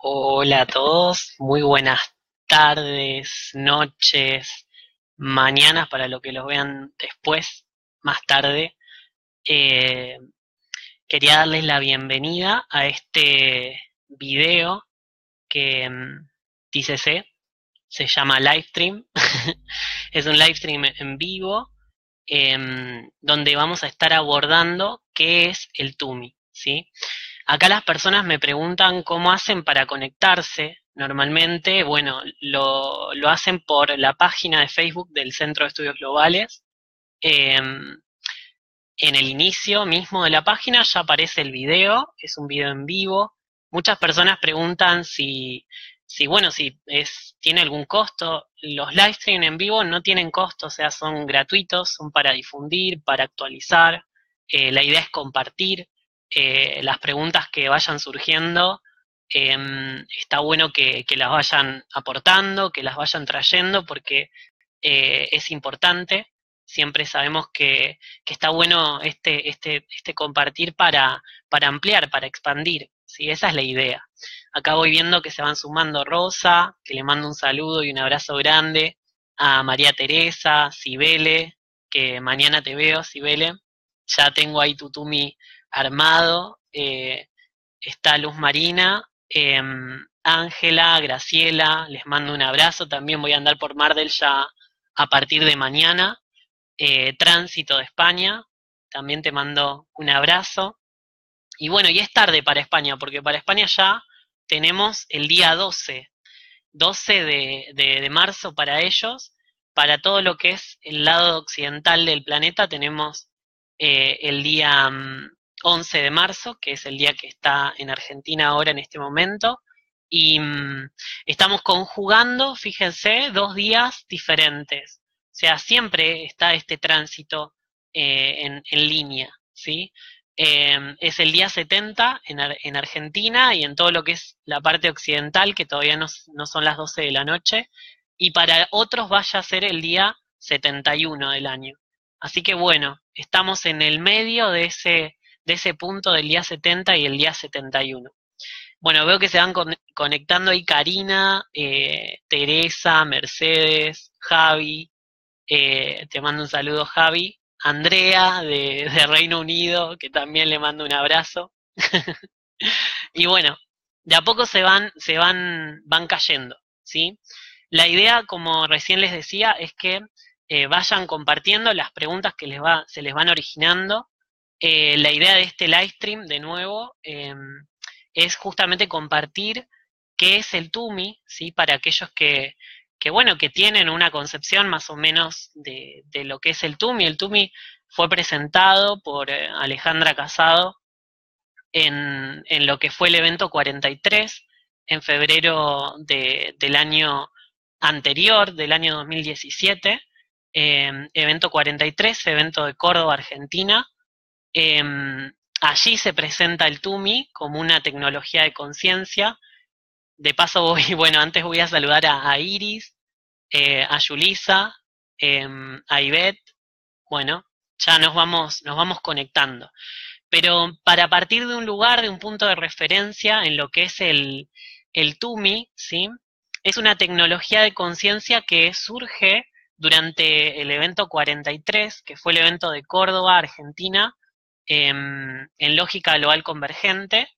Hola a todos, muy buenas tardes, noches, mañanas para los que los vean después, más tarde. Eh, Quería darles la bienvenida a este video que dice se llama Livestream. Es un livestream en vivo donde vamos a estar abordando qué es el TUMI, ¿sí? Acá las personas me preguntan cómo hacen para conectarse. Normalmente, bueno, lo hacen por la página de Facebook del Centro de Estudios Globales. En el inicio mismo de la página ya aparece el video, es un video en vivo. Muchas personas preguntan si tiene algún costo. Los live stream en vivo no tienen costo, o sea, son gratuitos, son para difundir, para actualizar. La idea es compartir las preguntas que vayan surgiendo. Está bueno que las vayan aportando, que las vayan trayendo, porque es importante. Siempre sabemos que está bueno este compartir para ampliar, para expandir, ¿sí? Esa es la idea. Acá voy viendo que se van sumando Rosa, que le mando un saludo y un abrazo grande, a María Teresa, Cibele, que mañana te veo, Cibele. Ya tengo ahí Tutumi armado. Está Luz Marina, Ángela, Graciela, les mando un abrazo. También voy a andar por Mardel ya a partir de mañana. Tránsito de España, también te mando un abrazo. Y bueno, y es tarde para España, porque para España ya tenemos el día 12 de marzo para ellos. Para todo lo que es el lado occidental del planeta tenemos el día 11 de marzo, que es el día que está en Argentina ahora en este momento. Y estamos conjugando, fíjense, dos días diferentes. O sea, siempre está este tránsito en línea, ¿sí? Es el día 70 en Argentina y en todo lo que es la parte occidental, que todavía no son las 12 de la noche, y para otros vaya a ser el día 71 del año. Así que bueno, estamos en el medio de ese punto del día 70 y el día 71. Bueno, veo que se van conectando ahí Karina, Teresa, Mercedes, Javi, te mando un saludo, Javi. Andrea de Reino Unido, que también le mando un abrazo. Y bueno, de a poco van cayendo, ¿sí? La idea, como recién les decía, es que vayan compartiendo las preguntas que se les van originando. La idea de este live stream, de nuevo, es justamente compartir qué es el TUMI, ¿sí? Para aquellos bueno, que tienen una concepción más o menos de lo que es el TUMI. El TUMI fue presentado por Alejandra Casado en lo que fue el evento 43 en febrero del año anterior, del año 2017, evento 43, evento de Córdoba, Argentina. Eh, Allí se presenta el TUMI como una tecnología de conciencia. De paso bueno, antes voy a saludar a Iris, a Yulisa, a Ivette. Bueno, ya nos vamos conectando. Pero para partir de un lugar, de un punto de referencia en lo que es el TUMI, ¿sí? Es una tecnología de conciencia que surge durante el evento 43, que fue el evento de Córdoba, Argentina, en lógica global convergente.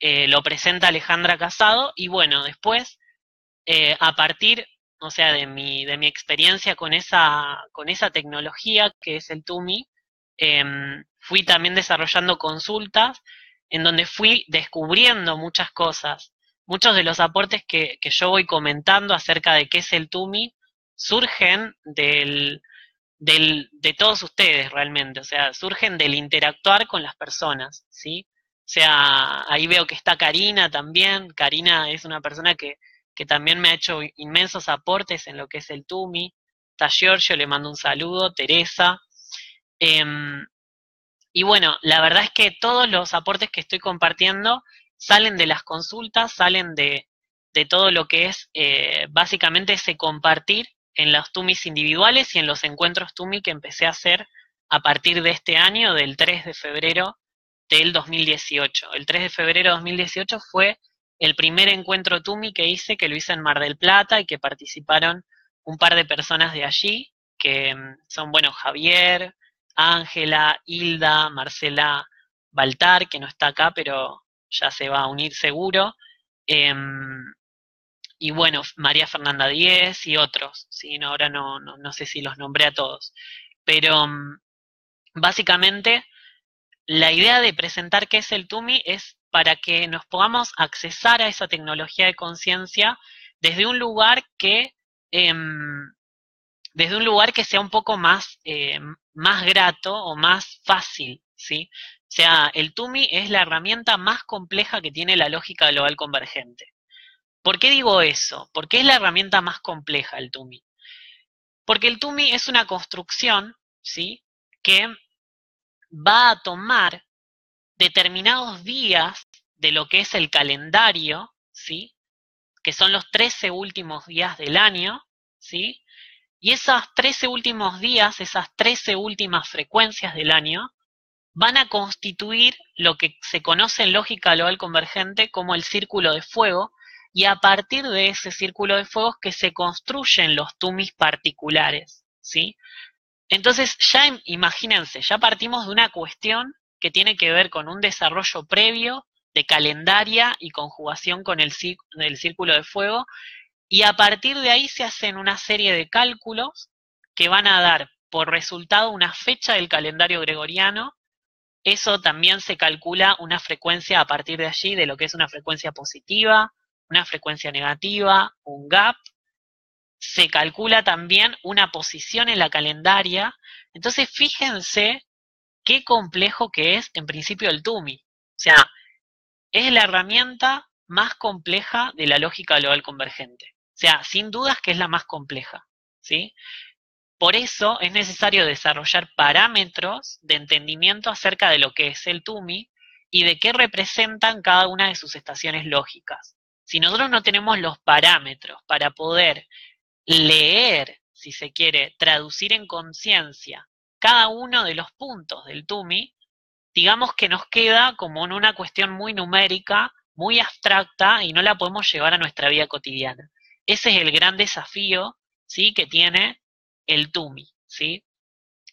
Lo presenta Alejandra Casado y bueno, después, a partir, o sea, de mi experiencia con esa tecnología que es el TUMI, fui también desarrollando consultas en donde fui descubriendo muchas cosas. Muchos de los aportes que yo voy comentando acerca de qué es el TUMI surgen de todos ustedes realmente, o sea, surgen del interactuar con las personas, ¿sí? O sea, ahí veo que está Karina también. Karina es una persona que también me ha hecho inmensos aportes en lo que es el TUMI. Está Giorgio, le mando un saludo, Teresa. Eh, y bueno, la verdad es que todos los aportes que estoy compartiendo salen de las consultas, salen de todo lo que es básicamente ese compartir en los TUMIs individuales y en los encuentros TUMI que empecé a hacer a partir de este año, del 3 de febrero del 2018. El 3 de febrero de 2018 fue el primer encuentro TUMI que hice, que lo hice en Mar del Plata y que participaron un par de personas de allí, que son, bueno, Javier, Ángela, Hilda, Marcela Baltar, que no está acá, pero ya se va a unir seguro, y bueno, María Fernanda Díez y otros, ¿sí? No, ahora no sé si los nombré a todos, pero básicamente la idea de presentar qué es el TUMI es para que nos podamos accesar a esa tecnología de conciencia desde un lugar que sea un poco más grato o más fácil, ¿sí? O sea, el TUMI es la herramienta más compleja que tiene la lógica global convergente. ¿Por qué digo eso? ¿Por qué es la herramienta más compleja el TUMI? Porque el TUMI es una construcción, ¿sí? Que va a tomar determinados días de lo que es el calendario, ¿sí? Que son los 13 últimos días del año, ¿sí? Y esos 13 últimos días, esas 13 últimas frecuencias del año, van a constituir lo que se conoce en lógica global convergente como el círculo de fuego, y a partir de ese círculo de fuego es que se construyen los tumis particulares, ¿sí? Entonces, ya imagínense, ya partimos de una cuestión que tiene que ver con un desarrollo previo de calendaria y conjugación con el círculo de fuego, y a partir de ahí se hacen una serie de cálculos que van a dar por resultado una fecha del calendario gregoriano. Eso también se calcula una frecuencia a partir de allí, de lo que es una frecuencia positiva, una frecuencia negativa, un gap. Se calcula también una posición en la calendaria. Entonces, fíjense qué complejo que es en principio el TUMI. O sea, es la herramienta más compleja de la lógica global convergente. O sea, sin dudas que es la más compleja, ¿sí? Por eso es necesario desarrollar parámetros de entendimiento acerca de lo que es el TUMI y de qué representan cada una de sus estaciones lógicas. Si nosotros no tenemos los parámetros para poder leer, si se quiere, traducir en conciencia cada uno de los puntos del TUMI, digamos que nos queda como en una cuestión muy numérica, muy abstracta, y no la podemos llevar a nuestra vida cotidiana. Ese es el gran desafío, ¿sí?, que tiene el TUMI, ¿sí?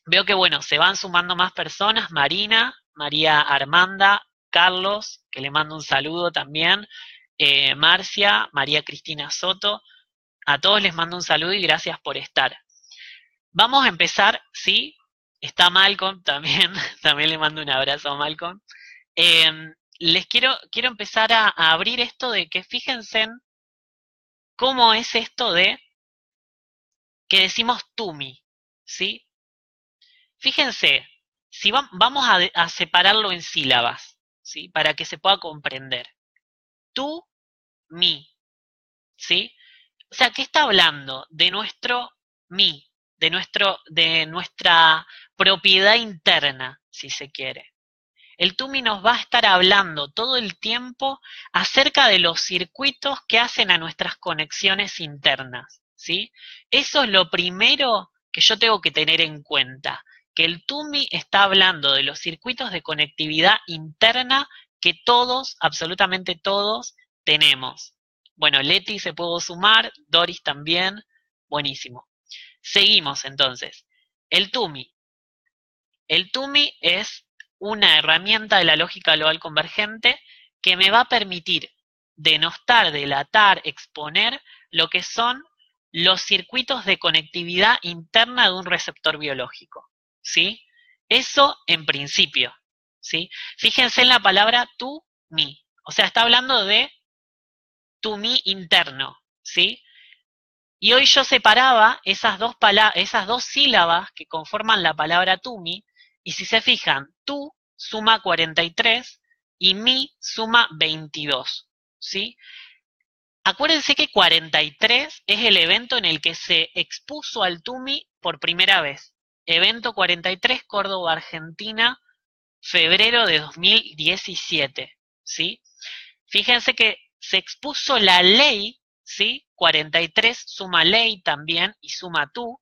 Veo que, bueno, se van sumando más personas: Marina, María Armanda, Carlos, que le mando un saludo también, Marcia, María Cristina Soto. A todos les mando un saludo y gracias por estar. Vamos a empezar, ¿sí? Está Malcolm también, también le mando un abrazo a Malcolm. Les quiero empezar a abrir esto de que fíjense en cómo es esto de que decimos TUMI, ¿sí? Fíjense, si vamos a separarlo en sílabas, ¿sí? Para que se pueda comprender. Tú, mi, ¿sí? O sea, ¿qué está hablando? De nuestro mi, de nuestra propiedad interna, si se quiere. El TUMI nos va a estar hablando todo el tiempo acerca de los circuitos que hacen a nuestras conexiones internas, ¿sí? Eso es lo primero que yo tengo que tener en cuenta, que el TUMI está hablando de los circuitos de conectividad interna que todos, absolutamente todos, tenemos. Bueno, Leti se pudo sumar, Doris también, buenísimo. Seguimos entonces. El TUMI. El TUMI es una herramienta de la lógica global convergente que me va a permitir denostar, delatar, exponer lo que son los circuitos de conectividad interna de un receptor biológico, ¿sí? Eso en principio, ¿sí? Fíjense en la palabra tú, mi. O sea, está hablando de tu mi interno, ¿sí? Y hoy yo separaba esas dos sílabas que conforman la palabra tumi, y si se fijan, tú suma 43 y mi suma 22, ¿sí? Acuérdense que 43 es el evento en el que se expuso al tumi por primera vez. Evento 43, Córdoba, Argentina, febrero de 2017, ¿sí? Fíjense que se expuso la ley, ¿sí? 43 suma ley también y suma tú,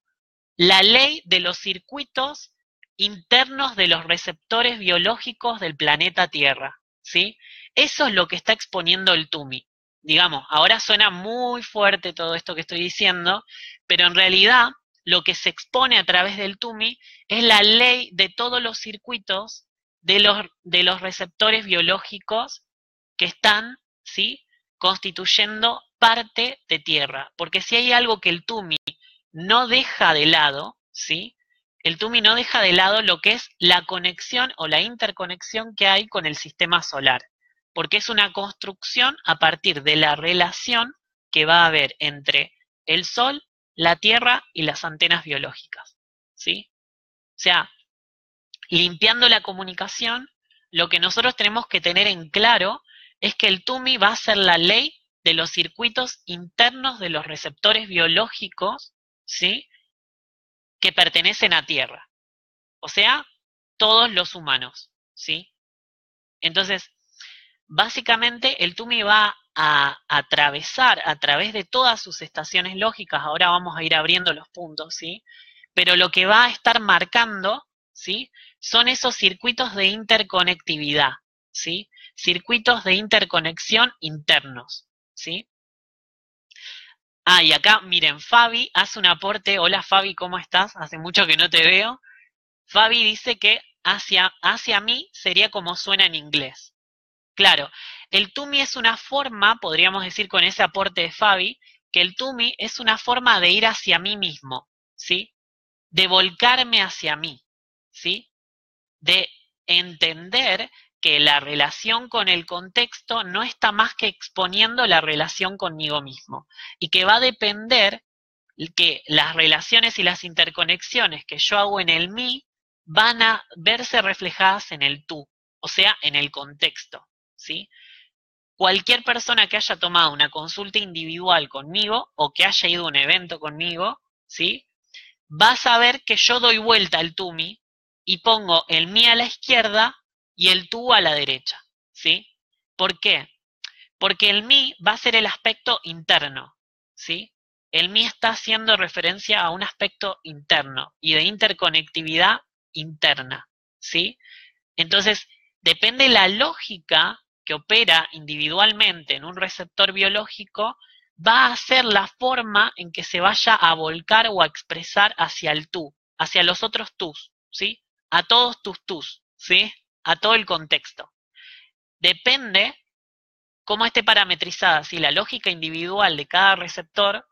la ley de los circuitos internos de los receptores biológicos del planeta Tierra, ¿sí? Eso es lo que está exponiendo el TUMI. digamos, ahora suena muy fuerte todo esto que estoy diciendo, pero en realidad lo que se expone a través del TUMI es la ley de todos los circuitos de los receptores biológicos que están, ¿sí?, constituyendo parte de Tierra. Porque si hay algo que el TUMI no deja de lado, ¿sí?, el TUMI no deja de lado lo que es la conexión o la interconexión que hay con el sistema solar, porque es una construcción a partir de la relación que va a haber entre el Sol, la Tierra y las antenas biológicas, ¿sí? O sea, limpiando la comunicación, lo que nosotros tenemos que tener en claro es que el TUMI va a ser la ley de los circuitos internos de los receptores biológicos, ¿sí?, que pertenecen a Tierra. O sea, todos los humanos, ¿sí? Entonces, básicamente el TUMI va a atravesar a través de todas sus estaciones lógicas, ahora vamos a ir abriendo los puntos, ¿sí? Pero lo que va a estar marcando, ¿sí?, son esos circuitos de interconectividad, ¿sí? Circuitos de interconexión internos, ¿sí? Ah, y acá, miren, Fabi hace un aporte. Hola Fabi, ¿cómo estás? Hace mucho que no te veo. Fabi dice que hacia mí sería como suena en inglés. Claro, el TUMI es una forma, podríamos decir con ese aporte de Fabi, que el TUMI es una forma de ir hacia mí mismo, ¿sí? De volcarme hacia mí, ¿sí? De entender que la relación con el contexto no está más que exponiendo la relación conmigo mismo y que va a depender que las relaciones y las interconexiones que yo hago en el mí van a verse reflejadas en el tú, o sea, en el contexto, ¿sí? Cualquier persona que haya tomado una consulta individual conmigo o que haya ido a un evento conmigo, ¿sí?, va a saber que yo doy vuelta al TUMI y pongo el mí a la izquierda y el tú a la derecha, ¿sí? ¿Por qué? Porque el mí va a ser el aspecto interno, ¿sí? El mí está haciendo referencia a un aspecto interno y de interconectividad interna, ¿sí? Entonces, depende la lógica que opera individualmente en un receptor biológico, va a ser la forma en que se vaya a volcar o a expresar hacia el tú, hacia los otros tus, ¿sí? A todos tus tus, ¿sí? A todo el contexto. Depende cómo esté parametrizada, si la lógica individual de cada receptor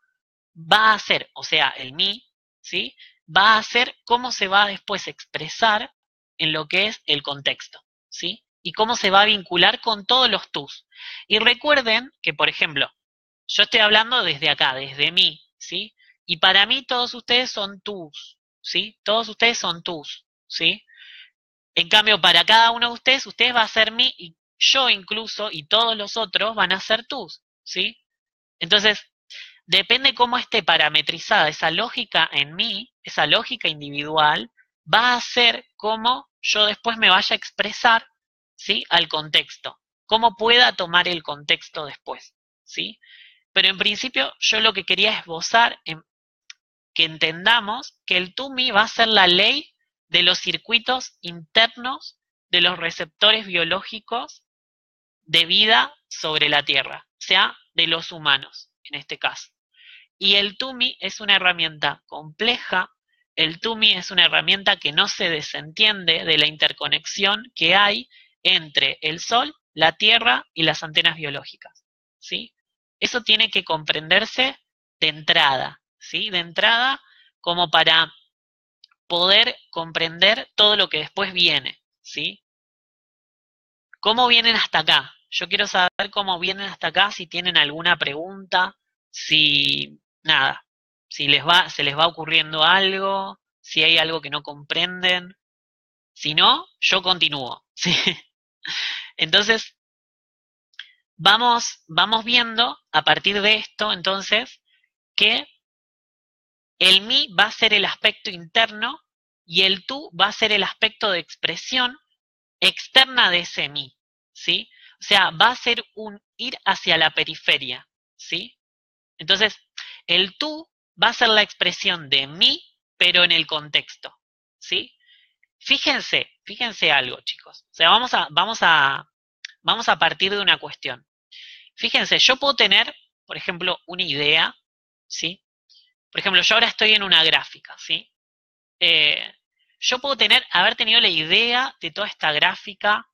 va a ser, o sea, el mí, ¿sí?, va a ser cómo se va a después expresar en lo que es el contexto, ¿sí? Y cómo se va a vincular con todos los tus. Y recuerden que, por ejemplo, yo estoy hablando desde acá, desde mí, ¿sí? Y para mí todos ustedes son tus, ¿sí? Todos ustedes son tus, ¿sí? En cambio, para cada uno de ustedes va a ser mí y yo incluso y todos los otros van a ser tus, ¿sí? Entonces, depende cómo esté parametrizada esa lógica en mí, esa lógica individual, va a ser cómo yo después me vaya a expresar, ¿sí?, al contexto, cómo pueda tomar el contexto después, ¿sí? Pero en principio yo lo que quería esbozar, que entendamos que el TUMI va a ser la ley de los circuitos internos de los receptores biológicos de vida sobre la Tierra, o sea, de los humanos en este caso. Y el TUMI es una herramienta compleja, el TUMI es una herramienta que no se desentiende de la interconexión que hay entre el Sol, la Tierra y las antenas biológicas, ¿sí? Eso tiene que comprenderse de entrada, ¿sí? De entrada, como para poder comprender todo lo que después viene, ¿sí? ¿Cómo vienen hasta acá? Yo quiero saber cómo vienen hasta acá, si tienen alguna pregunta, si nada, si se les va ocurriendo algo, si hay algo que no comprenden. Si no, yo continúo, ¿sí? Entonces, vamos viendo a partir de esto, entonces, que el mí va a ser el aspecto interno y el tú va a ser el aspecto de expresión externa de ese mí, ¿sí? O sea, va a ser un ir hacia la periferia, ¿sí? Entonces, el tú va a ser la expresión de mí, pero en el contexto, ¿sí? Fíjense algo, chicos. O sea, vamos a partir de una cuestión. Fíjense, yo puedo tener, por ejemplo, una idea, ¿sí? Por ejemplo, yo ahora estoy en una gráfica, ¿sí? Eh, yo puedo haber tenido la idea de toda esta gráfica,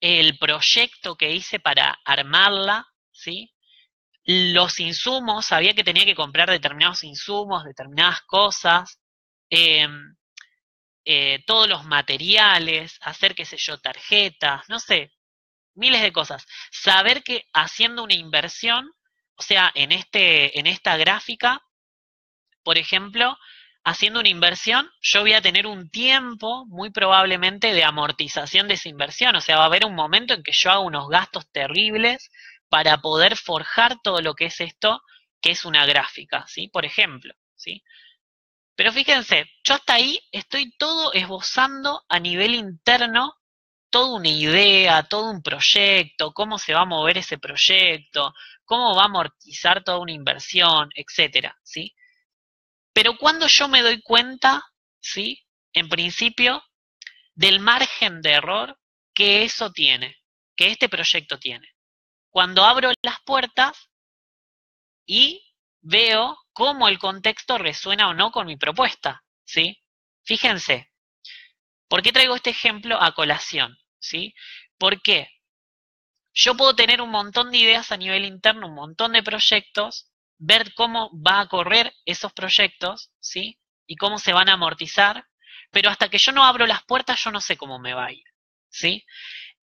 el proyecto que hice para armarla, ¿sí? Los insumos, sabía que tenía que comprar determinados insumos, determinadas cosas, eh, todos los materiales, hacer, qué sé yo, tarjetas, no sé, miles de cosas. Saber que haciendo una inversión, o sea, en esta gráfica, por ejemplo, haciendo una inversión, yo voy a tener un tiempo, muy probablemente, de amortización de esa inversión. O sea, va a haber un momento en que yo hago unos gastos terribles para poder forjar todo lo que es esto, que es una gráfica, ¿sí? Por ejemplo, ¿sí? Pero fíjense, yo hasta ahí estoy todo esbozando a nivel interno toda una idea, todo un proyecto, cómo se va a mover ese proyecto, cómo va a amortizar toda una inversión, etcétera, ¿sí? Pero cuando yo me doy cuenta, ¿sí? En principio, del margen de error que eso tiene, que este proyecto tiene. Cuando abro las puertas y veo cómo el contexto resuena o no con mi propuesta, ¿sí? Fíjense, ¿por qué traigo este ejemplo a colación? ¿Sí? Porque yo puedo tener un montón de ideas a nivel interno, un montón de proyectos, ver cómo va a correr esos proyectos, ¿sí? Y cómo se van a amortizar, pero hasta que yo no abro las puertas yo no sé cómo me va a ir, ¿sí?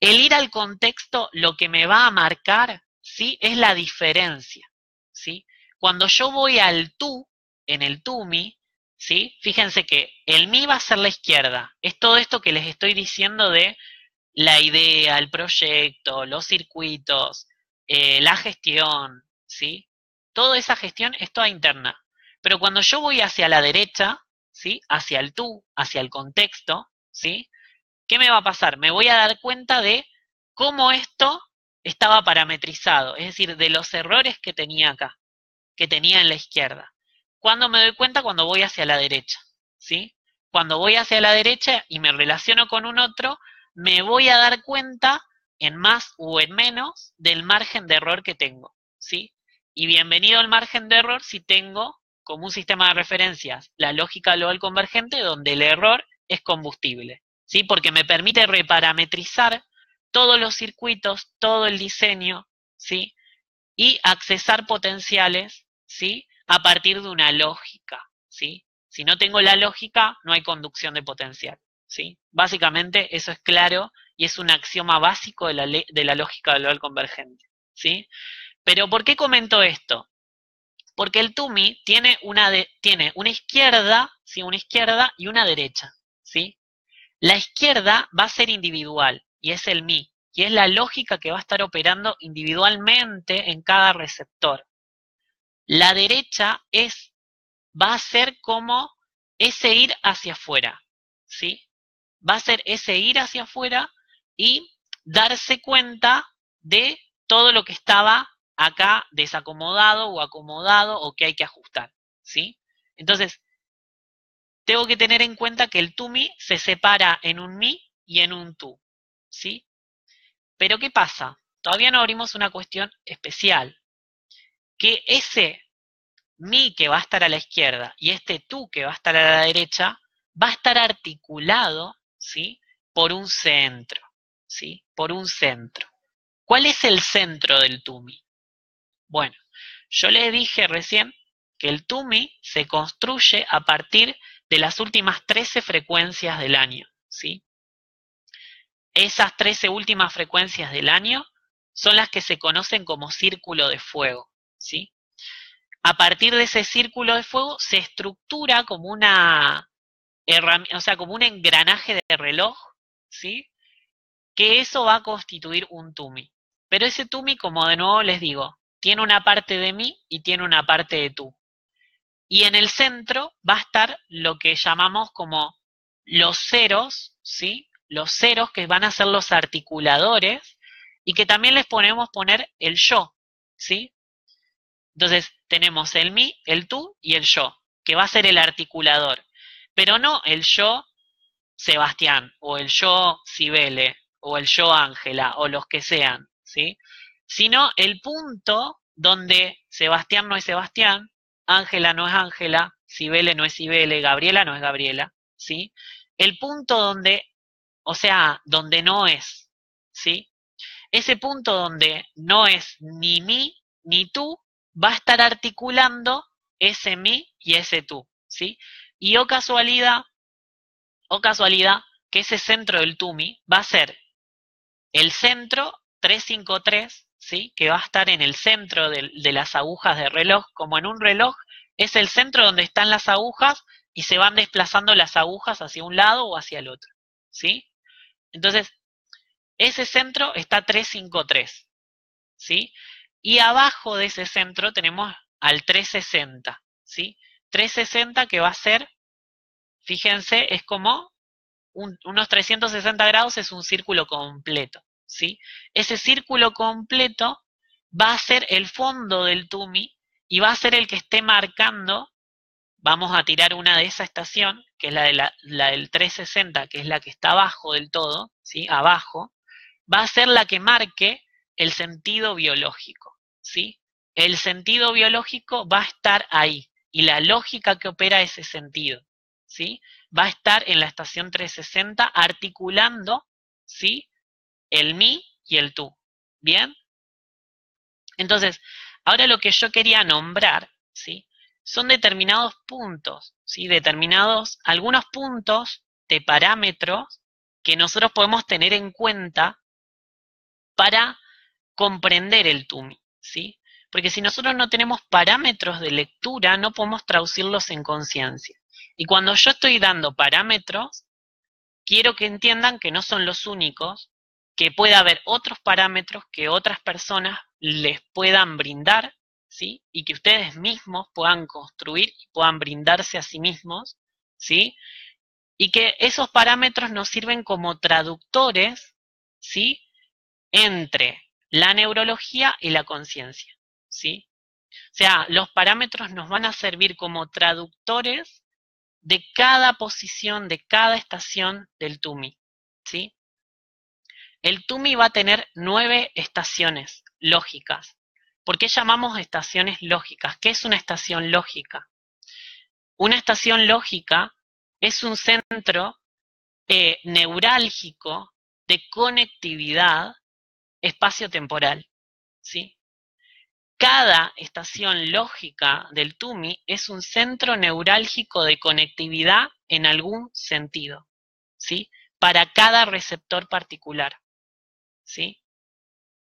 El ir al contexto lo que me va a marcar, ¿sí? Es la diferencia, ¿sí? Cuando yo voy al tú, en el tú mi, ¿sí? Fíjense que el mi va a ser la izquierda. Es todo esto que les estoy diciendo de la idea, el proyecto, los circuitos, la gestión, ¿sí? Toda esa gestión es toda interna. Pero cuando yo voy hacia la derecha, ¿sí? Hacia el tú, hacia el contexto, ¿sí? ¿Qué me va a pasar? Me voy a dar cuenta de cómo esto estaba parametrizado, es decir, de los errores que tenía acá, que tenía en la izquierda. ¿Cuándo me doy cuenta? Cuando voy hacia la derecha, ¿sí? Cuando voy hacia la derecha y me relaciono con un otro, me voy a dar cuenta en más o en menos del margen de error que tengo, ¿sí? Y bienvenido al margen de error si tengo como un sistema de referencias la lógica global convergente donde el error es combustible, ¿sí? Porque me permite reparametrizar todos los circuitos, todo el diseño, ¿sí? Y accesar potenciales, ¿sí? A partir de una lógica, ¿sí? Si no tengo la lógica, no hay conducción de potencial, ¿sí? Básicamente eso es claro y es un axioma básico de la lógica global convergente, ¿sí? Pero ¿por qué comento esto? Porque el TUMI tiene una izquierda, ¿sí? Una izquierda y una derecha, ¿sí? La izquierda va a ser individual y es el mi, y es la lógica que va a estar operando individualmente en cada receptor. La derecha va a ser como ese ir hacia afuera, ¿sí? Va a ser ese ir hacia afuera y darse cuenta de todo lo que estaba acá desacomodado o acomodado o que hay que ajustar, ¿sí? Entonces, tengo que tener en cuenta que el tú mi se separa en un mi y en un tú, ¿sí? Pero ¿qué pasa? Todavía no abrimos una cuestión especial, que ese mi que va a estar a la izquierda y este tú que va a estar a la derecha va a estar articulado, ¿sí? Por un centro, ¿sí? Por un centro. ¿Cuál es el centro del tú mi? Bueno, yo les dije recién que el tú mi se construye a partir de las últimas 13 frecuencias del año, ¿sí? Esas 13 últimas frecuencias del año son las que se conocen como círculo de fuego, ¿sí? A partir de ese círculo de fuego se estructura como una herramienta, o sea, como un engranaje de reloj, ¿sí? Que eso va a constituir un tumi. Pero ese tumi, como de nuevo les digo, tiene una parte de mí y tiene una parte de tú. Y en el centro va a estar lo que llamamos como los ceros, ¿sí? Los ceros que van a ser los articuladores y que también les podemos poner el yo, ¿sí? Entonces tenemos el mí, el tú y el yo, que va a ser el articulador. Pero no el yo Sebastián, o el yo Cibele, o el yo Ángela, o los que sean, ¿sí? sino el punto donde Sebastián no es Sebastián, Ángela no es Ángela, Cibele no es Cibele, Gabriela no es Gabriela, ¿sí? El punto donde, o sea, donde no es, ¿sí? Ese punto donde no es ni mí ni tú, va a estar articulando ese mí y ese tú, ¿sí? Y o casualidad, que ese centro del tumi va a ser el centro 353, ¿sí? Que va a estar en el centro de las agujas de reloj, como en un reloj, es el centro donde están las agujas y se van desplazando las agujas hacia un lado o hacia el otro, ¿sí? Entonces, ese centro está 353, ¿sí? Y abajo de ese centro tenemos al 360, ¿sí? 360 que va a ser, fíjense, es como unos 360 grados, es un círculo completo, ¿sí? Ese círculo completo va a ser el fondo del tumi y va a ser el que esté marcando, vamos a tirar una de esa estación, que es la del 360, que es la que está abajo del todo, ¿sí? Abajo, va a ser la que marque el sentido biológico, ¿sí? El sentido biológico va a estar ahí y la lógica que opera ese sentido, ¿sí? Va a estar en la estación 360 articulando, ¿sí? El mí y el tú, ¿bien? Entonces, ahora lo que yo quería nombrar, ¿sí? Son determinados puntos, ¿sí? Algunos puntos de parámetros que nosotros podemos tener en cuenta para comprender el TUMI, ¿sí? Porque si nosotros no tenemos parámetros de lectura, no podemos traducirlos en conciencia. Y cuando yo estoy dando parámetros, quiero que entiendan que no son los únicos, que puede haber otros parámetros que otras personas les puedan brindar, ¿sí? Y que ustedes mismos puedan construir y puedan brindarse a sí mismos, ¿sí? Y que esos parámetros nos sirven como traductores, ¿sí? Entre la neurología y la conciencia, ¿sí? O sea, los parámetros nos van a servir como traductores de cada posición, de cada estación del TUMI, ¿sí? El TUMI va a tener 9 estaciones lógicas. ¿Por qué llamamos estaciones lógicas? ¿Qué es una estación lógica? Una estación lógica es un centro neurálgico de conectividad espacio-temporal, ¿sí? Cada estación lógica del TUMI es un centro neurálgico de conectividad en algún sentido, ¿sí? Para cada receptor particular, ¿sí?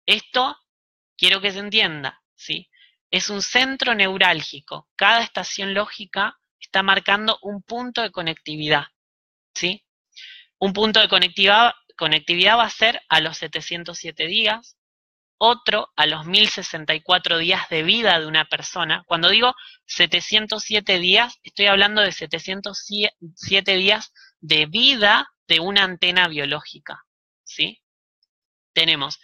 Esto quiero que se entienda, ¿sí? Es un centro neurálgico. Cada estación lógica está marcando un punto de conectividad, ¿sí? Un punto de conectividad va a ser a los 707 días, otro a los 1064 días de vida de una persona. Cuando digo 707 días, estoy hablando de 707 días de vida de una antena biológica, ¿sí? Tenemos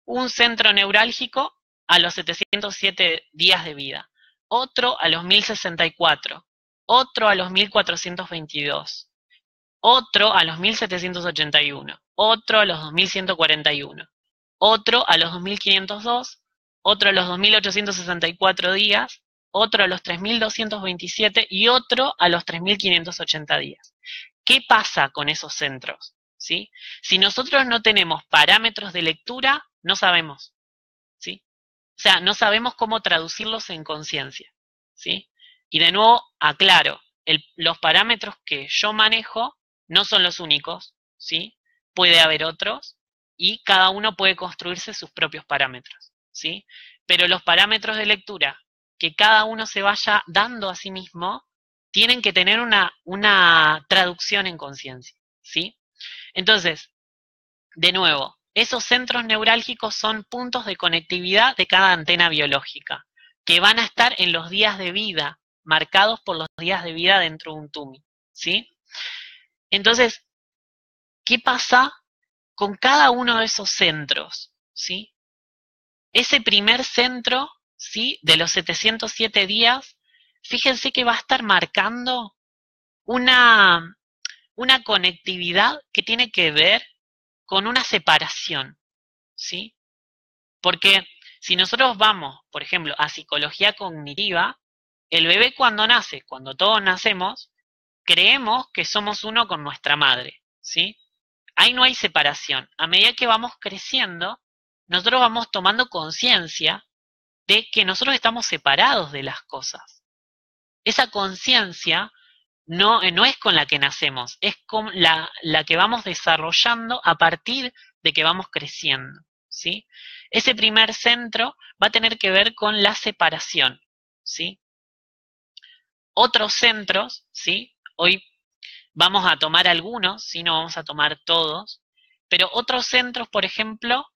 un centro neurálgico a los 707 días de vida, otro a los 1064, otro a los 1422, otro a los 1781, otro a los 2141, otro a los 2502, otro a los 2864 días, otro a los 3227 y otro a los 3580 días. ¿Qué pasa con esos centros? ¿Sí? Si nosotros no tenemos parámetros de lectura, no sabemos, ¿sí? O sea, no sabemos cómo traducirlos en conciencia, ¿sí? Y de nuevo, aclaro, los parámetros que yo manejo no son los únicos, ¿sí? Puede haber otros y cada uno puede construirse sus propios parámetros, ¿sí? Pero los parámetros de lectura que cada uno se vaya dando a sí mismo tienen que tener una traducción en conciencia, ¿sí? Entonces, de nuevo, esos centros neurálgicos son puntos de conectividad de cada antena biológica, que van a estar en los días de vida, marcados por los días de vida dentro de un TUMI, ¿sí? Entonces, ¿qué pasa con cada uno de esos centros, ¿sí? Ese primer centro, ¿sí? De los 707 días, fíjense que va a estar marcando una, una conectividad que tiene que ver con una separación, ¿sí? Porque si nosotros vamos, por ejemplo, a psicología cognitiva, el bebé cuando nace, cuando todos nacemos, creemos que somos uno con nuestra madre, ¿sí? Ahí no hay separación. A medida que vamos creciendo, nosotros vamos tomando conciencia de que nosotros estamos separados de las cosas. Esa conciencia no es con la que nacemos, es con la que vamos desarrollando a partir de que vamos creciendo, ¿sí? Ese primer centro va a tener que ver con la separación, ¿sí? Otros centros, ¿sí? Hoy vamos a tomar algunos, ¿sí? No vamos a tomar todos, pero otros centros, por ejemplo,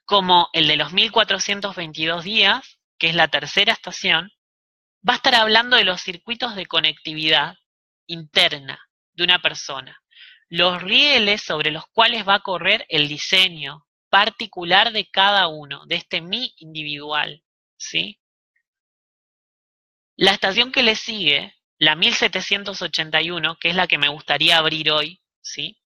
como el de los 1422 días, que es la tercera estación, va a estar hablando de los circuitos de conectividad interna de una persona, los rieles sobre los cuales va a correr el diseño particular de cada uno, de este mí individual, ¿sí? La estación que le sigue, la 1781, que es la que me gustaría abrir hoy, ¿sí?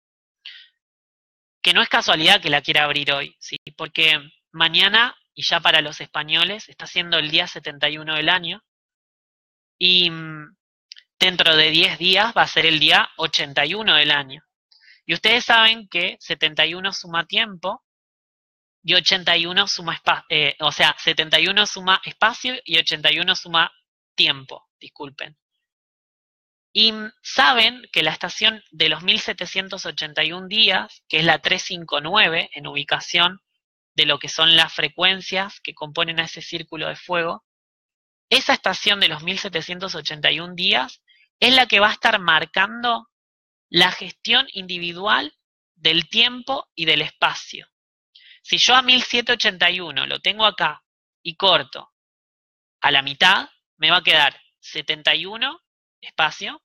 Que no es casualidad que la quiera abrir hoy, ¿sí? Porque mañana, y ya para los españoles, está siendo el día 71 del año, y dentro de 10 días va a ser el día 81 del año. Y ustedes saben que 71 suma tiempo y 81 suma espacio, o sea, 71 suma espacio y 81 suma tiempo, disculpen. Y saben que la estación de los 1781 días, que es la 359 en ubicación de lo que son las frecuencias que componen a ese círculo de fuego, esa estación de los 1781 días es la que va a estar marcando la gestión individual del tiempo y del espacio. Si yo a 1781 lo tengo acá y corto a la mitad, me va a quedar 71 espacio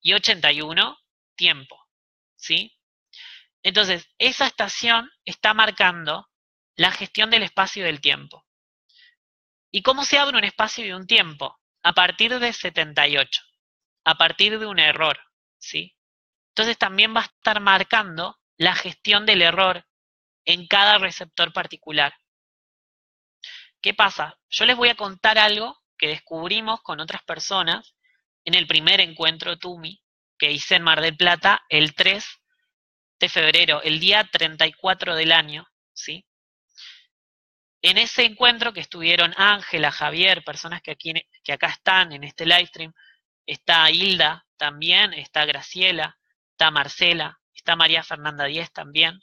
y 81 tiempo, ¿sí? Entonces, esa estación está marcando la gestión del espacio y del tiempo. ¿Y cómo se abre un espacio y un tiempo? A partir de 78, a partir de un error, ¿sí? Entonces también va a estar marcando la gestión del error en cada receptor particular. ¿Qué pasa? Yo les voy a contar algo que descubrimos con otras personas en el primer encuentro TUMI que hice en Mar del Plata el 3 de febrero, el día 34 del año, ¿sí? En ese encuentro que estuvieron Ángela, Javier, personas que acá están en este live stream, está Hilda también, está Graciela, está Marcela, está María Fernanda Díez también.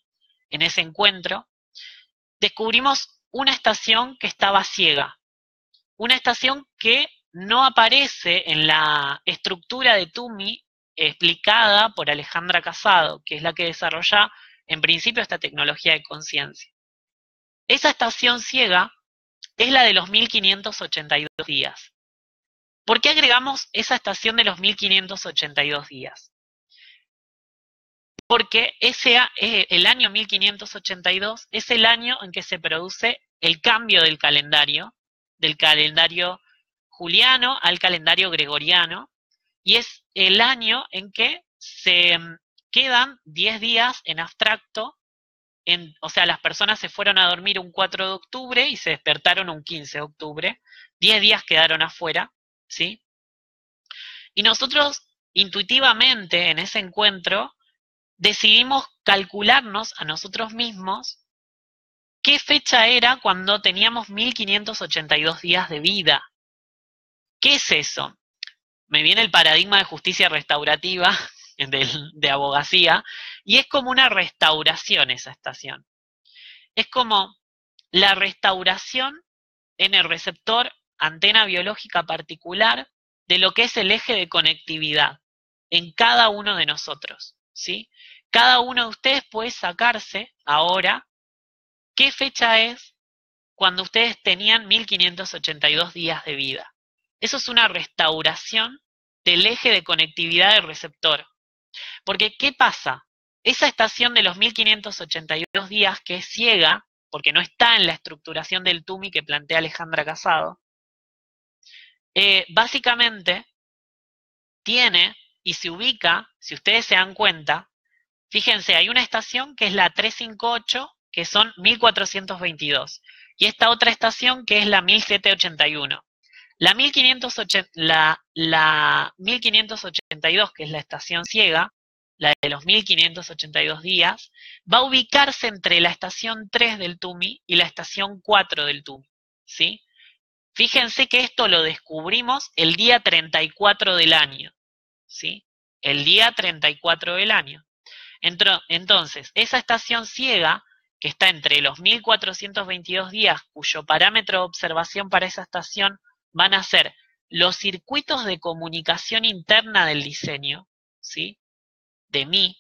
En ese encuentro descubrimos una estación que estaba ciega, una estación que no aparece en la estructura de TUMI explicada por Alejandra Casado, que es la que desarrolla en principio esta tecnología de conciencia. Esa estación ciega es la de los 1582 días. ¿Por qué agregamos esa estación de los 1582 días? Porque el año 1582 es el año en que se produce el cambio del calendario juliano al calendario gregoriano, y es el año en que se quedan 10 días en abstracto, o sea, las personas se fueron a dormir un 4 de octubre y se despertaron un 15 de octubre, 10 días quedaron afuera, ¿sí? Y nosotros intuitivamente en ese encuentro decidimos calcularnos a nosotros mismos qué fecha era cuando teníamos 1582 días de vida. ¿Qué es eso? Me viene el paradigma de justicia restaurativa de abogacía, y es como una restauración esa estación. Es como la restauración en el receptor antena biológica particular de lo que es el eje de conectividad en cada uno de nosotros, ¿sí? Cada uno de ustedes puede sacarse ahora qué fecha es cuando ustedes tenían 1582 días de vida. Eso es una restauración del eje de conectividad del receptor. Porque, ¿qué pasa? Esa estación de los 1582 días que es ciega, porque no está en la estructuración del TUMI que plantea Alejandra Casado, básicamente tiene y se ubica, si ustedes se dan cuenta, fíjense, hay una estación que es la 358 que son 1422. Y esta otra estación que es la 1781. La 1582, que es la estación ciega, la de los 1582 días, va a ubicarse entre la estación 3 del Tumi y la estación 4 del Tumi, ¿sí? Fíjense que esto lo descubrimos el día 34 del año, ¿sí? El día 34 del año. Entonces, esa estación ciega, que está entre los 1422 días, cuyo parámetro de observación para esa estación van a ser los circuitos de comunicación interna del diseño, ¿sí? De mí,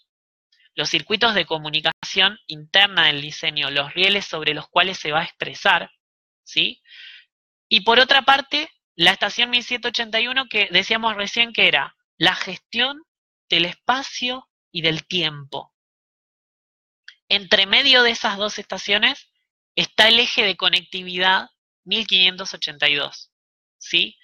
los circuitos de comunicación interna del diseño, los rieles sobre los cuales se va a expresar, ¿sí? Y por otra parte, la estación 1781 que decíamos recién que era la gestión del espacio y del tiempo. Entre medio de esas dos estaciones está el eje de conectividad 1582, ¿sí?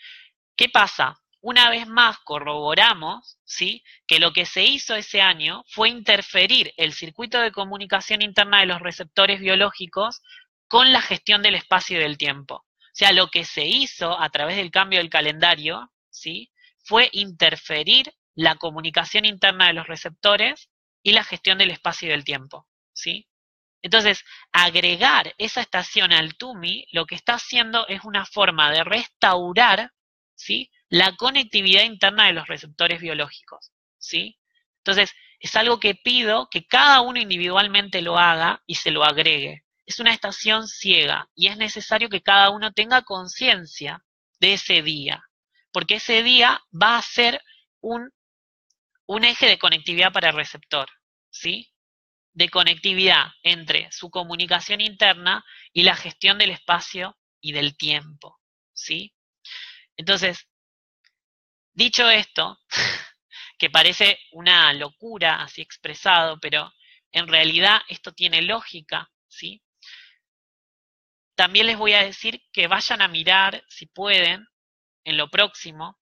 ¿Qué pasa? Una vez más corroboramos, ¿sí?, que lo que se hizo ese año fue interferir el circuito de comunicación interna de los receptores biológicos con la gestión del espacio y del tiempo. O sea, lo que se hizo a través del cambio del calendario, ¿sí?, fue interferir la comunicación interna de los receptores y la gestión del espacio y del tiempo, ¿sí? Entonces, agregar esa estación al TUMI lo que está haciendo es una forma de restaurar, ¿sí?, la conectividad interna de los receptores biológicos, ¿sí? Entonces, es algo que pido que cada uno individualmente lo haga y se lo agregue. Es una estación ciega y es necesario que cada uno tenga conciencia de ese día, porque ese día va a ser un eje de conectividad para el receptor, ¿sí? De conectividad entre su comunicación interna y la gestión del espacio y del tiempo, ¿sí? Entonces, dicho esto, que parece una locura así expresado, pero en realidad esto tiene lógica, ¿sí? También les voy a decir que vayan a mirar, si pueden, en lo próximo,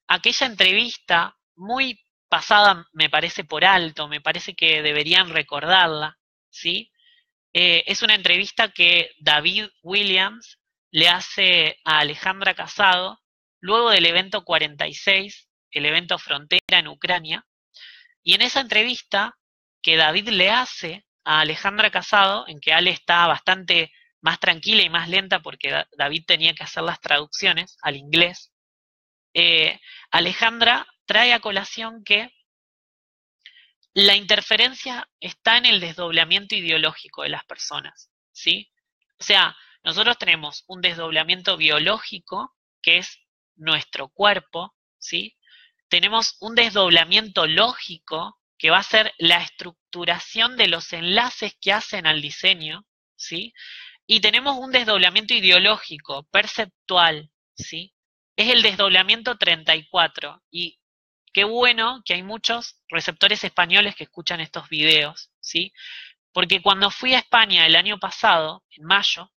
aquella entrevista muy pasada, me parece por alto, me parece que deberían recordarla, ¿sí? Es una entrevista que David Williams le hace a Alejandra Casado luego del evento 46, el evento Frontera en Ucrania, y en esa entrevista que David le hace a Alejandra Casado, en que Ale está bastante más tranquila y más lenta porque David tenía que hacer las traducciones al inglés, Alejandra trae a colación que la interferencia está en el desdoblamiento ideológico de las personas, ¿sí? O sea, nosotros tenemos un desdoblamiento biológico, que es nuestro cuerpo, ¿sí? Tenemos un desdoblamiento lógico, que va a ser la estructuración de los enlaces que hacen al diseño, ¿sí? Y tenemos un desdoblamiento ideológico, perceptual, ¿sí? Es el desdoblamiento 34. Y qué bueno que hay muchos receptores españoles que escuchan estos videos, ¿sí? Porque cuando fui a España el año pasado, en mayo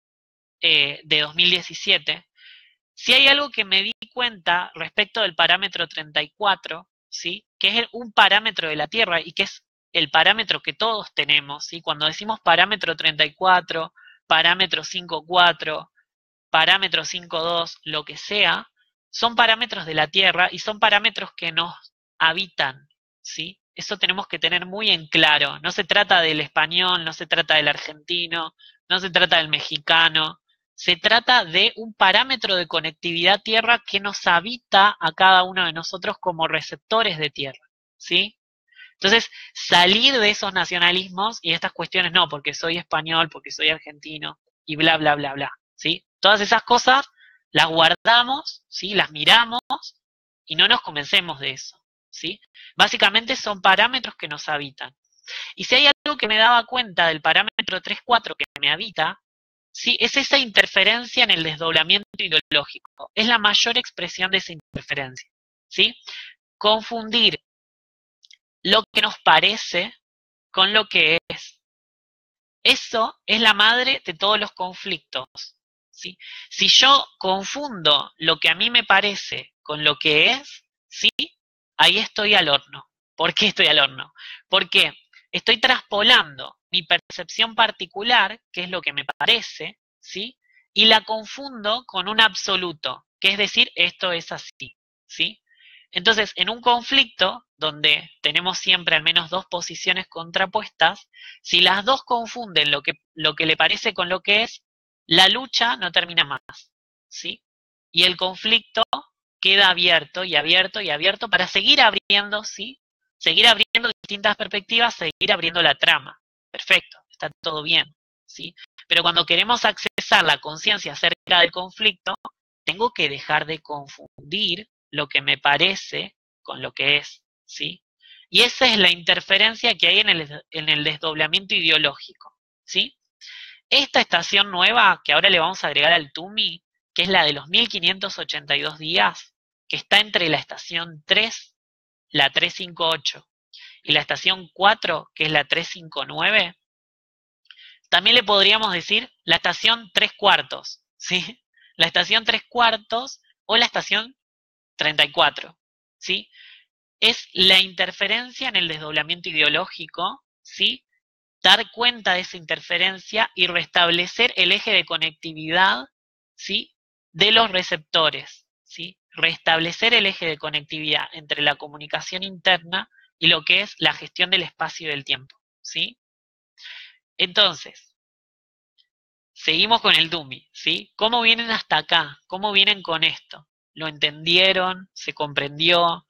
de 2017, si hay algo que me di cuenta respecto del parámetro 34, ¿sí?, que es un parámetro de la Tierra y que es el parámetro que todos tenemos, ¿sí? Cuando decimos parámetro 34, parámetro 5.4, parámetro 5.2, lo que sea, son parámetros de la Tierra y son parámetros que nos habitan, ¿sí? Eso tenemos que tener muy en claro. No se trata del español, no se trata del argentino, no se trata del mexicano. Se trata de un parámetro de conectividad Tierra que nos habita a cada uno de nosotros como receptores de Tierra, ¿sí? Entonces, salir de esos nacionalismos y estas cuestiones, no, porque soy español, porque soy argentino, y bla, bla, bla, bla, ¿sí? Todas esas cosas las guardamos, ¿sí? Las miramos y no nos convencemos de eso, ¿sí? Básicamente son parámetros que nos habitan. Y si hay algo que me daba cuenta del parámetro 3.4 que me habita, ¿sí?, es esa interferencia en el desdoblamiento ideológico. Es la mayor expresión de esa interferencia, ¿sí? Confundir lo que nos parece con lo que es. Eso es la madre de todos los conflictos, ¿sí? Si yo confundo lo que a mí me parece con lo que es, ¿sí?, ahí estoy al horno. ¿Por qué estoy al horno? Porque estoy traspolando mi percepción particular, que es lo que me parece, ¿sí? Y la confundo con un absoluto, que es decir, esto es así, ¿sí? Entonces, en un conflicto donde tenemos siempre al menos dos posiciones contrapuestas, si las dos confunden lo que le parece con lo que es, la lucha no termina más, ¿sí? Y el conflicto queda abierto y abierto y abierto para seguir abriendo, ¿sí? Seguir abriendo distintas perspectivas, seguir abriendo la trama. Perfecto, está todo bien, ¿sí? Pero cuando queremos accesar la conciencia acerca del conflicto, tengo que dejar de confundir lo que me parece con lo que es, ¿sí? Y esa es la interferencia que hay en el desdoblamiento ideológico, ¿sí? Esta estación nueva, que ahora le vamos a agregar al TUMI, que es la de los 1582 días, que está entre la estación 3, la 358, y la estación 4, que es la 359, también le podríamos decir la estación 3 cuartos, ¿sí? La estación 3 cuartos o la estación 34, ¿sí? Es la interferencia en el desdoblamiento ideológico, ¿sí? Dar cuenta de esa interferencia y restablecer el eje de conectividad, ¿sí? De los receptores, ¿sí? Restablecer el eje de conectividad entre la comunicación interna y lo que es la gestión del espacio y del tiempo, ¿sí? Entonces, seguimos con el dummy, ¿sí? ¿Cómo vienen hasta acá? ¿Cómo vienen con esto? ¿Lo entendieron? ¿Se comprendió?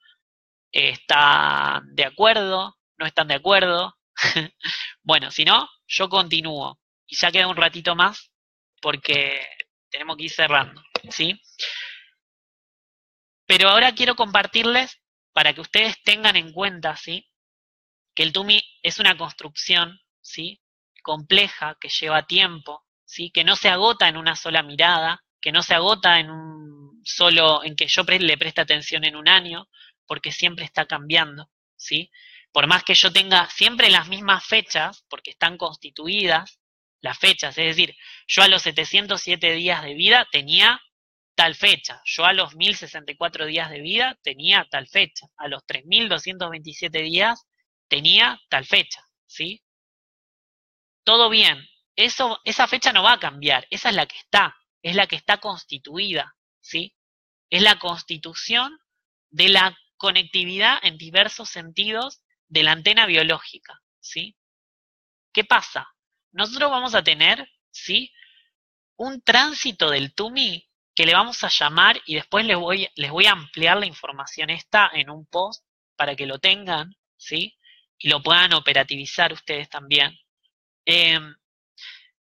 ¿Están de acuerdo? ¿No están de acuerdo? Bueno, si no, yo continúo. Y ya queda un ratito más porque tenemos que ir cerrando, ¿sí? Pero ahora quiero compartirles para que ustedes tengan en cuenta, ¿sí? Que el TUMI es una construcción, ¿sí? Compleja, que lleva tiempo, ¿sí? Que no se agota en una sola mirada, que no se agota en un solo, en que yo le preste atención en un año, porque siempre está cambiando, ¿sí? Por más que yo tenga siempre las mismas fechas, porque están constituidas las fechas, es decir, yo a los 707 días de vida tenía tal fecha, yo a los 1064 días de vida tenía tal fecha, a los 3227 días tenía tal fecha, ¿sí? Todo bien. Esa fecha no va a cambiar, esa es la que está constituida, ¿sí? Es la constitución de la conectividad en diversos sentidos de la antena biológica, ¿sí? ¿Qué pasa? Nosotros vamos a tener, ¿sí? Un tránsito del TUMI que le vamos a llamar, y después les voy a ampliar la información esta en un post para que lo tengan, ¿sí? Y lo puedan operativizar ustedes también. Eh,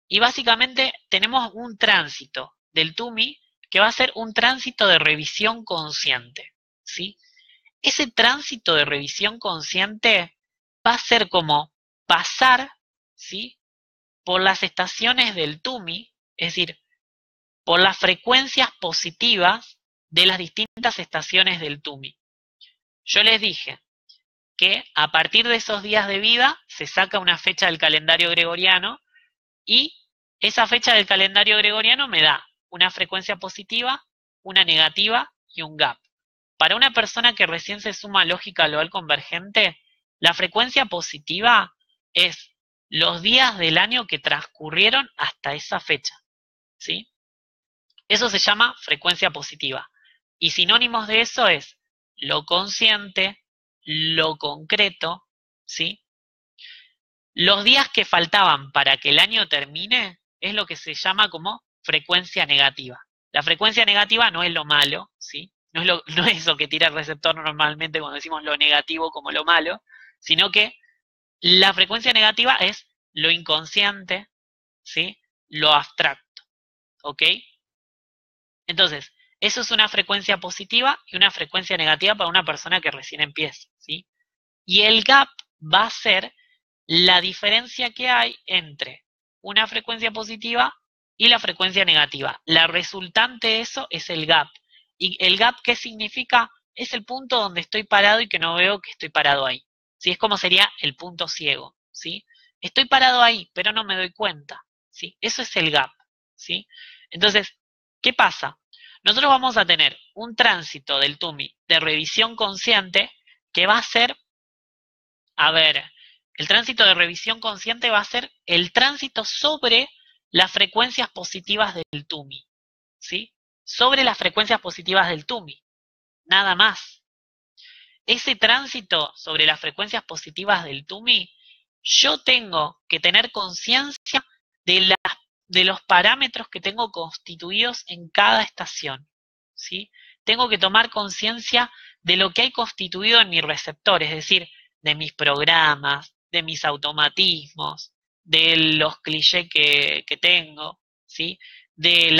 y básicamente tenemos un tránsito del TUMI que va a ser un tránsito de revisión consciente, ¿sí? Ese tránsito de revisión consciente va a ser como pasar, ¿sí? Por las estaciones del TUMI, es decir, por las frecuencias positivas de las distintas estaciones del TUMI. Yo les dije que a partir de esos días de vida se saca una fecha del calendario gregoriano y esa fecha del calendario gregoriano me da una frecuencia positiva, una negativa y un gap. Para una persona que recién se suma a lógica global convergente, la frecuencia positiva es los días del año que transcurrieron hasta esa fecha, ¿sí? Eso se llama frecuencia positiva. Y sinónimos de eso es lo consciente, lo concreto, ¿sí? Los días que faltaban para que el año termine es lo que se llama como frecuencia negativa. La frecuencia negativa no es lo malo, ¿sí? No es eso que tira el receptor normalmente cuando decimos lo negativo como lo malo, sino que la frecuencia negativa es lo inconsciente, ¿sí? Lo abstracto, ¿ok? Entonces, eso es una frecuencia positiva y una frecuencia negativa para una persona que recién empieza, ¿sí? Y el gap va a ser la diferencia que hay entre una frecuencia positiva y la frecuencia negativa. La resultante de eso es el gap. ¿Y el gap qué significa? Es el punto donde estoy parado y que no veo que estoy parado ahí. ¿Sí? Es como sería el punto ciego, ¿sí? Estoy parado ahí, pero no me doy cuenta, ¿sí? Eso es el gap, ¿sí? Entonces, ¿qué pasa? Nosotros vamos a tener un tránsito del TUMI de revisión consciente que va a ser, a ver, El tránsito de revisión consciente va a ser el tránsito sobre las frecuencias positivas del TUMI, ¿sí? Sobre las frecuencias positivas del TUMI, nada más. Ese tránsito sobre las frecuencias positivas del TUMI, yo tengo que tener conciencia de los parámetros que tengo constituidos en cada estación, ¿sí? Tengo que tomar conciencia de lo que hay constituido en mi receptor, es decir, de mis programas, de mis automatismos, de los clichés que tengo, ¿sí? De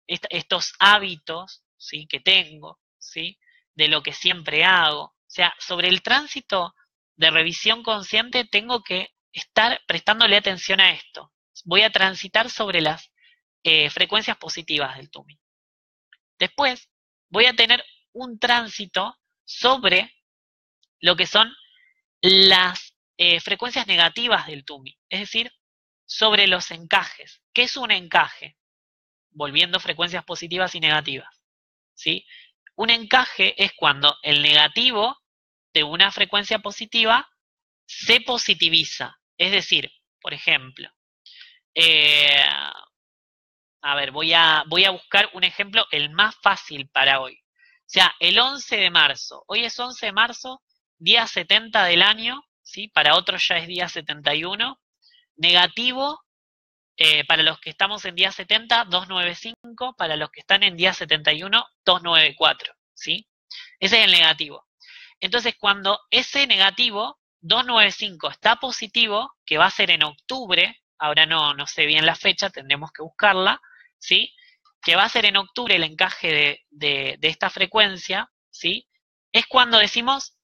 estos hábitos, ¿sí? Que tengo, ¿sí? De lo que siempre hago. O sea, sobre el tránsito de revisión consciente tengo que estar prestándole atención a esto. Voy a transitar sobre las frecuencias positivas del TUMI. Después voy a tener un tránsito sobre lo que son las frecuencias negativas del TUMI, es decir, sobre los encajes. ¿Qué es un encaje? Volviendo frecuencias positivas y negativas, ¿sí? Un encaje es cuando el negativo de una frecuencia positiva se positiviza. Es decir, por ejemplo, a ver, voy a buscar un ejemplo, el más fácil para hoy. O sea, el 11 de marzo. Hoy es 11 de marzo, día 70 del año, ¿sí? Para otros ya es día 71. Negativo, para los que estamos en día 70, 295. Para los que están en día 71, 294, ¿sí? Ese es el negativo. Entonces, cuando ese negativo, 295, está positivo, que va a ser en octubre, ahora no sé bien la fecha, tendremos que buscarla, ¿sí? Que va a ser en octubre el encaje de esta frecuencia, ¿sí? Es cuando decimos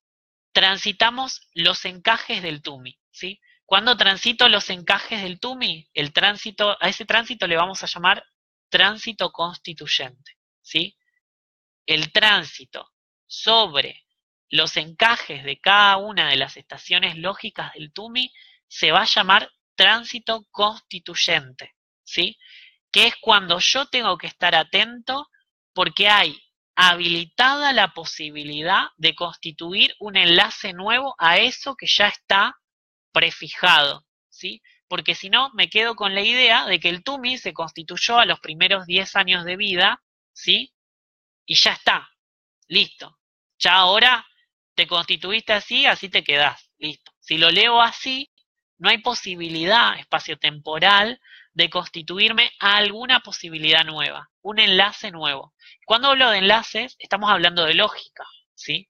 transitamos los encajes del TUMI, ¿sí? Cuando transito los encajes del TUMI, a ese tránsito le vamos a llamar tránsito constituyente, ¿sí? El tránsito sobre los encajes de cada una de las estaciones lógicas del TUMI se va a llamar tránsito constituyente, ¿sí? Que es cuando yo tengo que estar atento porque hay habilitada la posibilidad de constituir un enlace nuevo a eso que ya está prefijado, ¿sí? Porque si no, me quedo con la idea de que el TUMI se constituyó a los primeros 10 años de vida, ¿sí? Y ya está, listo. Ya ahora te constituiste así, así te quedás, listo. Si lo leo así, no hay posibilidad espaciotemporal de constituirme a alguna posibilidad nueva, un enlace nuevo. Cuando hablo de enlaces, estamos hablando de lógica, ¿sí?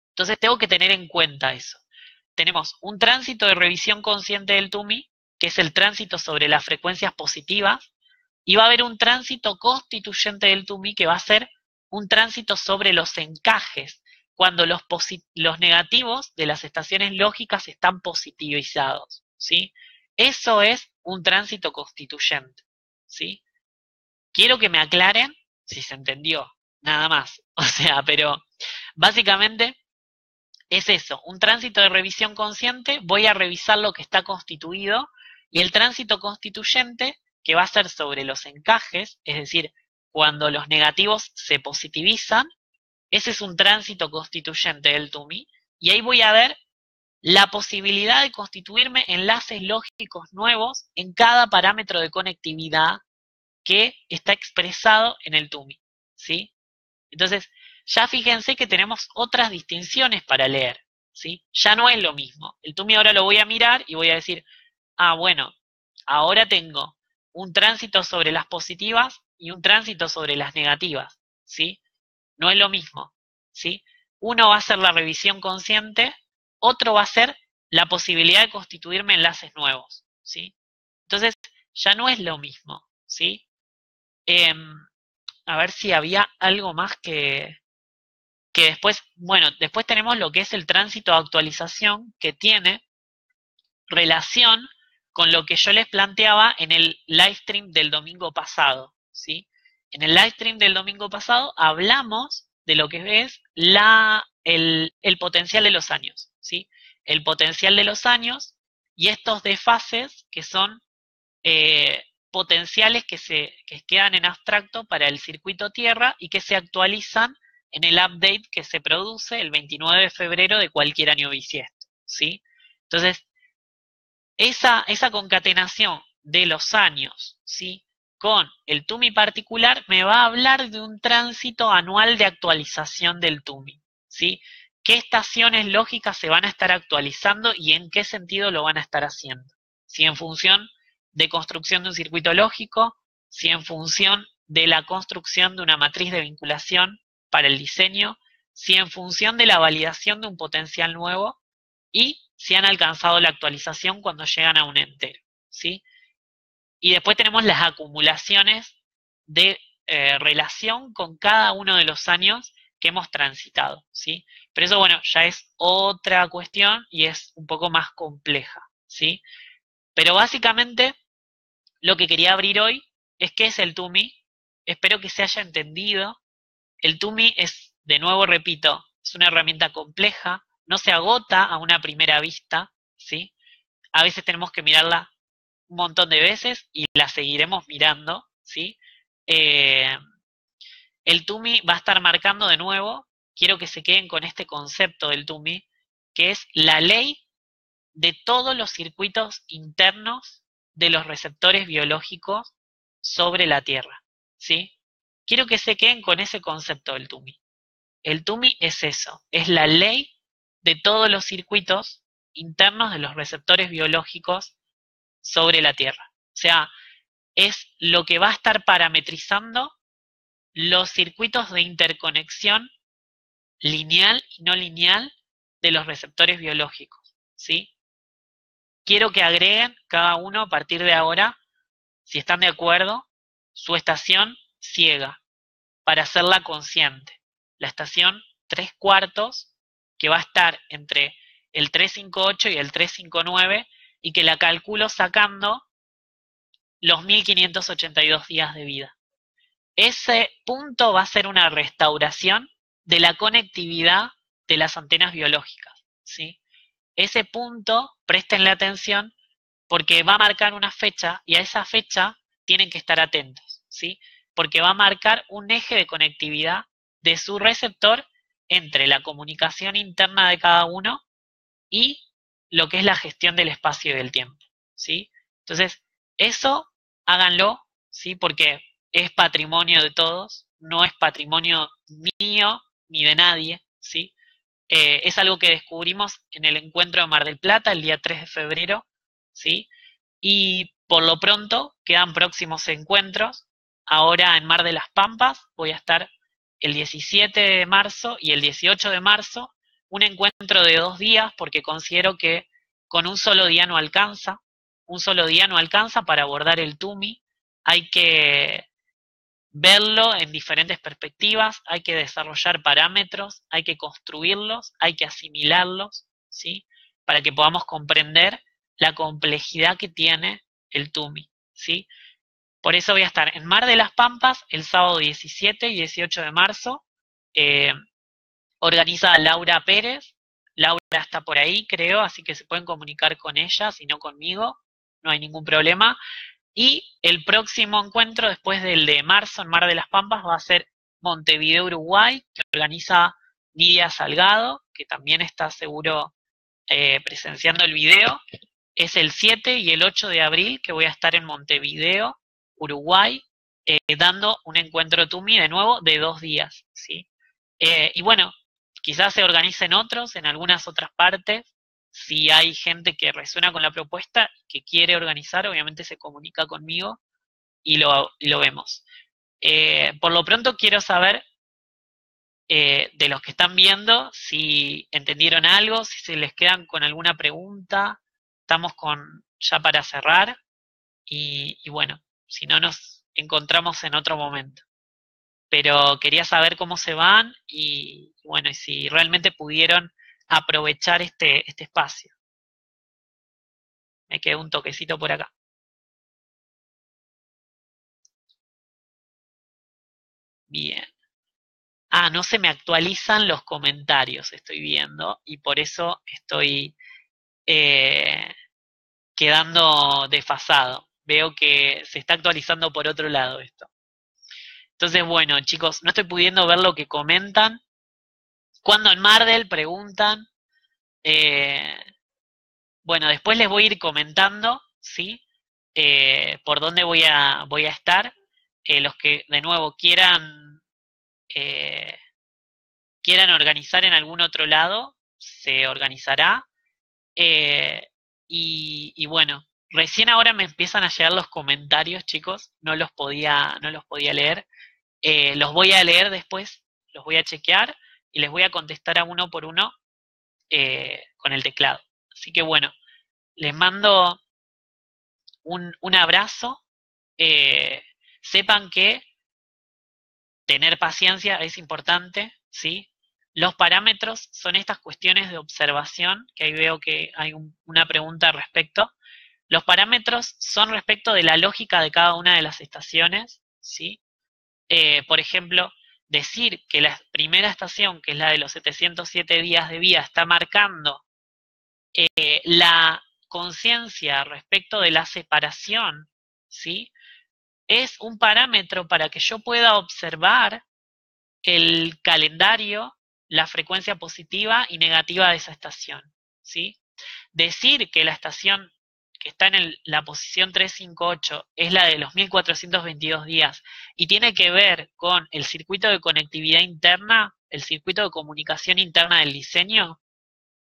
Entonces tengo que tener en cuenta eso. Tenemos un tránsito de revisión consciente del TUMI, que es el tránsito sobre las frecuencias positivas, y va a haber un tránsito constituyente del TUMI que va a ser un tránsito sobre los encajes, cuando los negativos de las estaciones lógicas están positivizados, ¿sí? Eso es un tránsito constituyente, ¿sí? Quiero que me aclaren si se entendió, nada más. O sea, pero básicamente es eso, un tránsito de revisión consciente, voy a revisar lo que está constituido, y el tránsito constituyente, que va a ser sobre los encajes, es decir, cuando los negativos se positivizan, ese es un tránsito constituyente del TUMI, y ahí voy a ver la posibilidad de constituirme enlaces lógicos nuevos en cada parámetro de conectividad que está expresado en el TUMI, ¿sí? Entonces, ya fíjense que tenemos otras distinciones para leer, ¿sí? Ya no es lo mismo. El TUMI ahora lo voy a mirar y voy a decir, bueno, ahora tengo un tránsito sobre las positivas y un tránsito sobre las negativas, ¿sí? No es lo mismo, ¿sí? Uno va a ser la revisión consciente, otro va a ser la posibilidad de constituirme enlaces nuevos, ¿sí? Entonces, ya no es lo mismo, ¿sí? A ver si había algo más que después, bueno, después tenemos lo que es el tránsito de actualización, que tiene relación con lo que yo les planteaba en el live stream del domingo pasado, ¿sí? En el live stream del domingo pasado hablamos de lo que es el potencial de los años, ¿sí? El potencial de los años y estos desfases que son potenciales que quedan en abstracto para el circuito Tierra y que se actualizan en el update que se produce el 29 de febrero de cualquier año bisiesto, ¿sí? Entonces, esa concatenación de los años, ¿sí? Con el TUMI particular me va a hablar de un tránsito anual de actualización del TUMI, ¿sí? ¿Qué estaciones lógicas se van a estar actualizando y en qué sentido lo van a estar haciendo? Si en función de construcción de un circuito lógico, si en función de la construcción de una matriz de vinculación para el diseño, si en función de la validación de un potencial nuevo y si han alcanzado la actualización cuando llegan a un entero, ¿sí? Y después tenemos las acumulaciones de relación con cada uno de los años que hemos transitado, ¿sí? Pero eso, bueno, ya es otra cuestión y es un poco más compleja, ¿sí? Pero básicamente lo que quería abrir hoy es qué es el TUMI. Espero que se haya entendido. El TUMI es, de nuevo repito, es una herramienta compleja, no se agota a una primera vista, ¿sí? A veces tenemos que mirarla un montón de veces y la seguiremos mirando, ¿sí? Eh, el TUMI va a estar marcando de nuevo, quiero que se queden con este concepto del TUMI, que es la ley de todos los circuitos internos de los receptores biológicos sobre la Tierra, ¿sí? Quiero que se queden con ese concepto del TUMI. El TUMI es eso, es la ley de todos los circuitos internos de los receptores biológicos sobre la Tierra. O sea, es lo que va a estar parametrizando los circuitos de interconexión lineal y no lineal de los receptores biológicos, ¿sí? Quiero que agreguen cada uno a partir de ahora, si están de acuerdo, su estación ciega para hacerla consciente. La estación 3/4, que va a estar entre el 358 y el 359 y que la calculo sacando los 1582 días de vida. Ese punto va a ser una restauración de la conectividad de las antenas biológicas, ¿sí? Ese punto, prestenle atención, porque va a marcar una fecha y a esa fecha tienen que estar atentos, ¿sí? Porque va a marcar un eje de conectividad de su receptor entre la comunicación interna de cada uno y lo que es la gestión del espacio y del tiempo, ¿sí? Entonces, eso háganlo, ¿sí? Porque es patrimonio de todos, no es patrimonio mío ni de nadie, ¿sí? Es algo que descubrimos en el encuentro de Mar del Plata el día 3 de febrero, ¿sí? Y por lo pronto quedan próximos encuentros. Ahora en Mar de las Pampas voy a estar el 17 de marzo y el 18 de marzo, un encuentro de 2 días porque considero que con un solo día no alcanza, un solo día no alcanza para abordar el TUMI, hay que verlo en diferentes perspectivas, hay que desarrollar parámetros, hay que construirlos, hay que asimilarlos, ¿sí? Para que podamos comprender la complejidad que tiene el TUMI, ¿sí? Por eso voy a estar en Mar de las Pampas el sábado 17 y 18 de marzo. Eh, Organiza Laura Pérez. Laura está por ahí, creo, así que se pueden comunicar con ella, si no conmigo, no hay ningún problema. Y el próximo encuentro, después del de marzo en Mar de las Pampas, va a ser Montevideo, Uruguay, que organiza Lidia Salgado, que también está seguro presenciando el video. Es el 7 y el 8 de abril que voy a estar en Montevideo, Uruguay, dando un encuentro TUMI de nuevo de 2 días, ¿sí? Y bueno, quizás se organicen otros en algunas otras partes. Si hay gente que resuena con la propuesta, que quiere organizar, obviamente se comunica conmigo y lo vemos. Por lo pronto quiero saber de los que están viendo si entendieron algo, si se les quedan con alguna pregunta. Estamos ya para cerrar y bueno, si no nos encontramos en otro momento. Pero quería saber cómo se van y bueno, y si realmente pudieron aprovechar este espacio. Me quedó un toquecito por acá. Bien. Ah, no se me actualizan los comentarios, estoy viendo, y por eso estoy eh, quedando desfasado. Veo que se está actualizando por otro lado esto. Entonces, bueno, chicos, no estoy pudiendo ver lo que comentan. Cuando en Mardel preguntan, eh, Bueno, después les voy a ir comentando, ¿sí? Por dónde voy a estar. Los que de nuevo eh, quieran organizar en algún otro lado, se organizará. Eh, y bueno, recién ahora me empiezan a llegar los comentarios, chicos, no los podía leer. Los voy a leer después, los voy a chequear y les voy a contestar a uno por uno con el teclado. Así que bueno, les mando un abrazo. Eh, sepan que tener paciencia es importante, ¿sí? Los parámetros son estas cuestiones de observación, que ahí veo que hay una pregunta al respecto. Los parámetros son respecto de la lógica de cada una de las estaciones, ¿sí? Por ejemplo, decir que la primera estación, que es la de los 707 días de vida, está marcando la conciencia respecto de la separación, ¿sí? Es un parámetro para que yo pueda observar el calendario, la frecuencia positiva y negativa de esa estación, ¿sí? Decir que la estación que está en la posición 358 es la de los 1422 días y tiene que ver con el circuito de conectividad interna, el circuito de comunicación interna del diseño,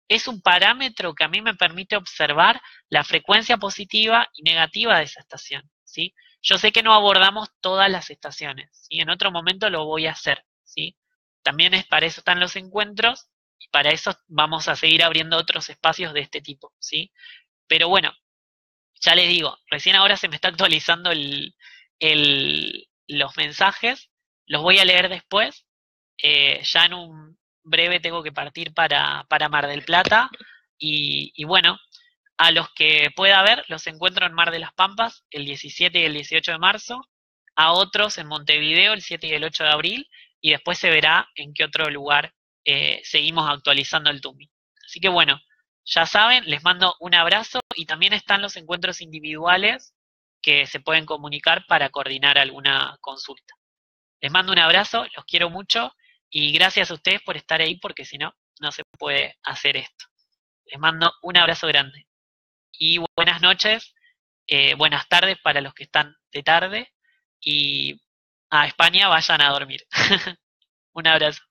es un parámetro que a mí me permite observar la frecuencia positiva y negativa de esa estación, ¿sí? Yo sé que no abordamos todas las estaciones, ¿sí? En otro momento lo voy a hacer, ¿sí? También para eso están los encuentros y para eso vamos a seguir abriendo otros espacios de este tipo, ¿sí? Pero bueno, ya les digo, recién ahora se me está actualizando los mensajes, los voy a leer después, ya en un breve tengo que partir para Mar del Plata y bueno, a los que pueda ver los encuentro en Mar de las Pampas el 17 y el 18 de marzo, a otros en Montevideo el 7 y el 8 de abril y después se verá en qué otro lugar seguimos actualizando el TUMI. Así que bueno, ya saben, les mando un abrazo y también están los encuentros individuales que se pueden comunicar para coordinar alguna consulta. Les mando un abrazo, los quiero mucho y gracias a ustedes por estar ahí porque si no, no se puede hacer esto. Les mando un abrazo grande y buenas noches, buenas tardes para los que están de tarde y a España vayan a dormir. Un abrazo.